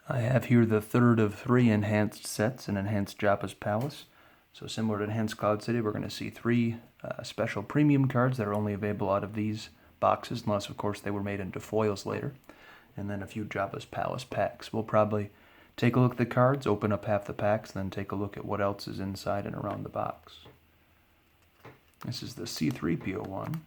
I have here the third of 3 enhanced sets in Enhanced Jabba's Palace. So similar to Enhanced Cloud City, we're going to see 3 special premium cards that are only available out of these boxes, unless of course they were made into foils later. And then a few Jabba's Palace packs. We'll probably take a look at the cards, open up half the packs, then take a look at what else is inside and around the box. This is the C3PO one.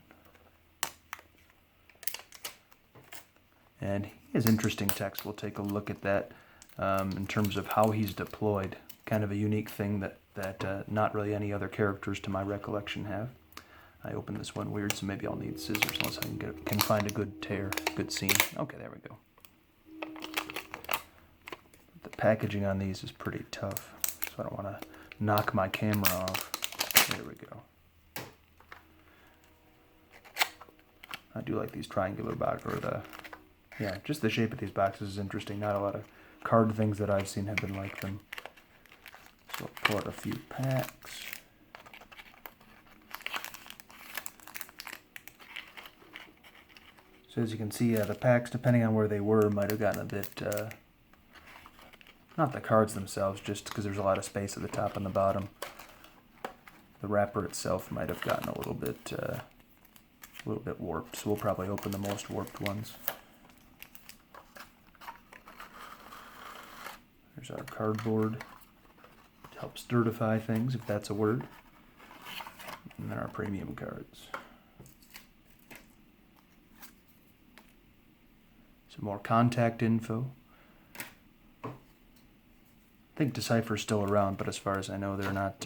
And he has interesting text. We'll take a look at that in terms of how he's deployed. Kind of a unique thing that not really any other characters to my recollection have. I opened this one weird, so maybe I'll need scissors unless I can find a good tear, good seam. Okay, there we go. The packaging on these is pretty tough, so I don't want to knock my camera off. There we go. I do like these triangular boxes, yeah, just the shape of these boxes is interesting. Not a lot of card things that I've seen have been like them. So I'll pull out a few packs. So as you can see, the packs, depending on where they were, might have gotten a bit, not the cards themselves, just because there's a lot of space at the top and the bottom. The wrapper itself might have gotten a little bit warped, so we'll probably open the most warped ones. There's our cardboard to help certify things, if that's a word. And then our premium cards. Some more contact info. I think Decipher's still around, but as far as I know, they're not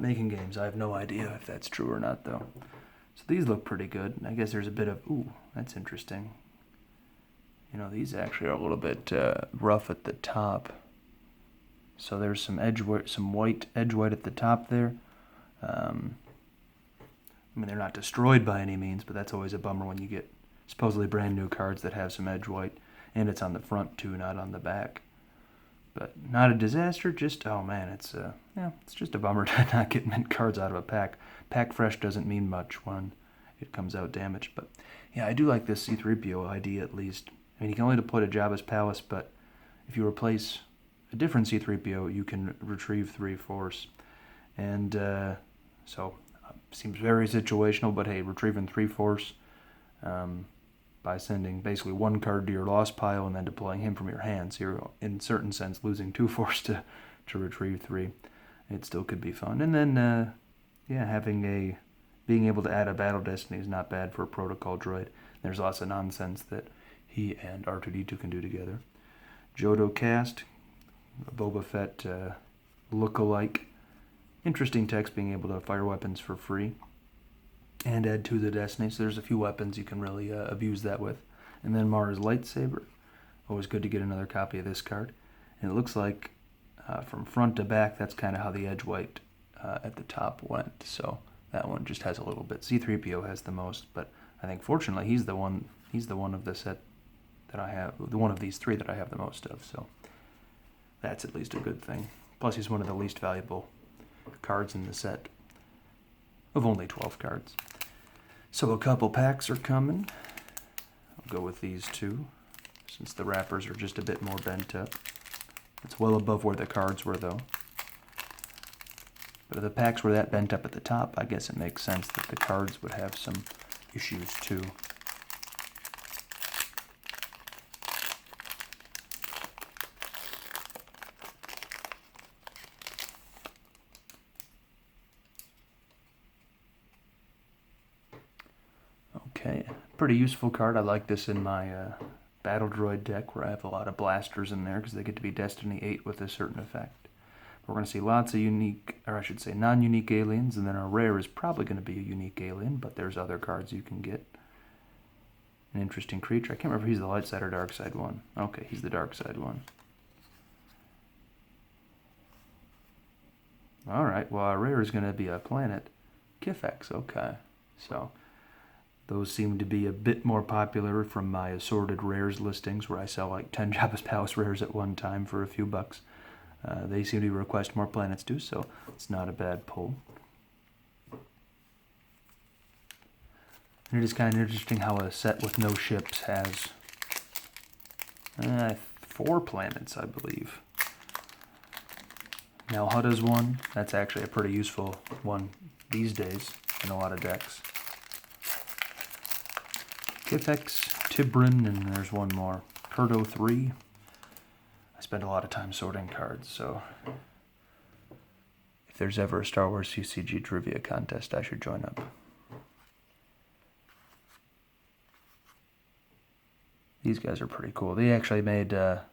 making games. I have no idea if that's true or not, though. So these look pretty good. I guess there's a bit of, ooh, that's interesting. You know, these actually are a little bit rough at the top. So there's some white edge white at the top there. I mean, they're not destroyed by any means, but that's always a bummer when you get supposedly brand new cards that have some edge white, and it's on the front too, not on the back. But not a disaster, just, oh man, it's just a bummer to not get mint cards out of a pack. Pack fresh doesn't mean much when it comes out damaged, but yeah, I do like this C3PO ID at least. I mean, you can only deploy to Jabba's Palace, but if you replace a different C3PO, you can retrieve 3 Force. And so, seems very situational, but hey, retrieving 3 Force by sending basically 1 card to your lost pile and then deploying him from your hand. So you're, in a certain sense, losing 2 Force to retrieve 3. It still could be fun. And then, yeah, being able to add a Battle Destiny is not bad for a Protocol droid. There's lots of nonsense that he and R2-D2 can do together. Jodo Cast, Boba Fett look-alike. Interesting text, being able to fire weapons for free and add to the Destiny. So there's a few weapons you can really abuse that with. And then Mara's lightsaber. Always good to get another copy of this card. And it looks like from front to back, that's kind of how the edge white at the top went. So that one just has a little bit. C3PO has the most, but I think fortunately he's the one of the set that I have, the one of these 3 that I have the most of, so that's at least a good thing. Plus he's one of the least valuable cards in the set of only 12 cards. So a couple packs are coming. I'll go with these 2 since the wrappers are just a bit more bent up. It's well above where the cards were though. But if the packs were that bent up at the top, I guess it makes sense that the cards would have some issues too. Okay, pretty useful card. I like this in my Battle Droid deck where I have a lot of blasters in there because they get to be Destiny 8 with a certain effect. We're going to see lots of unique, or I should say non-unique aliens, and then our rare is probably going to be a unique alien, but there's other cards you can get. An interesting creature. I can't remember if he's the light side or dark side one. Okay, he's the dark side one. Alright, well our rare is going to be a planet. Kifex, okay. So those seem to be a bit more popular from my assorted rares listings where I sell like 10 Jabba's Palace rares at one time for a few bucks. They seem to request more planets too, so it's not a bad pull. And it is kind of interesting how a set with no ships has 4 4 planets, I believe. Now Huta's one. That's actually a pretty useful one these days in a lot of decks. Kifex, Tibrin, and there's one more. Kurdo 3. I spend a lot of time sorting cards, so if there's ever a Star Wars CCG trivia contest, I should join up. These guys are pretty cool. They actually made a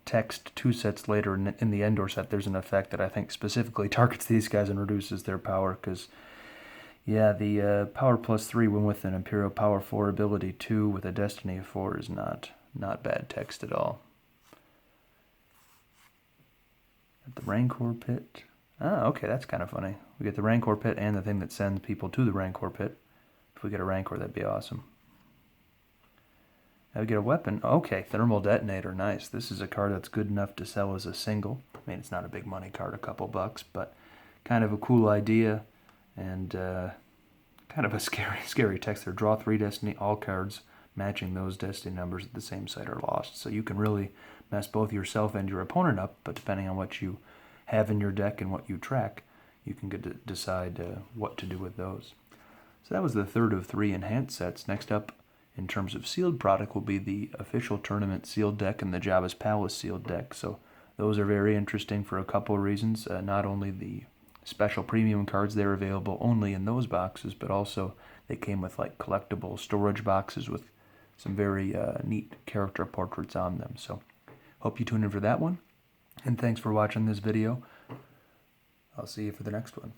text 2 sets later in the Endor set. There's an effect that I think specifically targets these guys and reduces their power, because, yeah, the Power Plus 3 when with an Imperial Power 4 ability 2 with a Destiny of 4 is not bad text at all. At the Rancor Pit. Oh, okay, that's kind of funny. We get the Rancor Pit and the thing that sends people to the Rancor Pit. If we get a Rancor, that'd be awesome. Now we get a weapon. Okay, Thermal Detonator, nice. This is a card that's good enough to sell as a single. I mean, it's not a big money card, a couple bucks, but kind of a cool idea, and kind of a scary text there. Draw 3 Destiny, all cards matching those Destiny numbers at the same site are lost. So you can really mess both yourself and your opponent up, but depending on what you have in your deck and what you track, you can get to decide what to do with those. So that was the third of 3 enhanced sets. Next up, in terms of sealed product, will be the official tournament sealed deck and the Jabba's Palace sealed deck. So those are very interesting for a couple of reasons. Not only the special premium cards, they're available only in those boxes, but also they came with like collectible storage boxes with some very neat character portraits on them. So hope you tune in for that one. And thanks for watching this video. I'll see you for the next one.